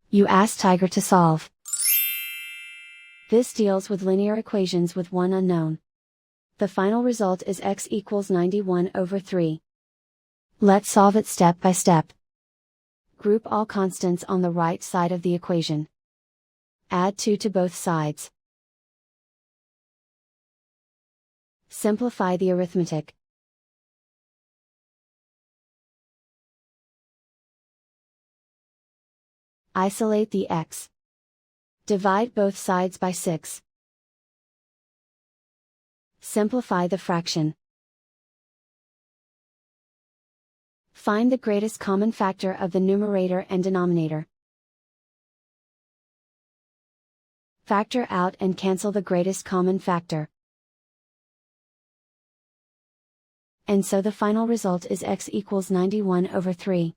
You ask Tiger to solve. This deals with linear equations with one unknown. The final result is x equals 91/3. Let's solve it step by step. Group all constants on the right side of the equation. Add 2 to both sides. Simplify the arithmetic. Isolate the x. Divide both sides by 6. Simplify the fraction. Find the greatest common factor of the numerator and denominator. Factor out and cancel the greatest common factor. And so the final result is x equals 91/3.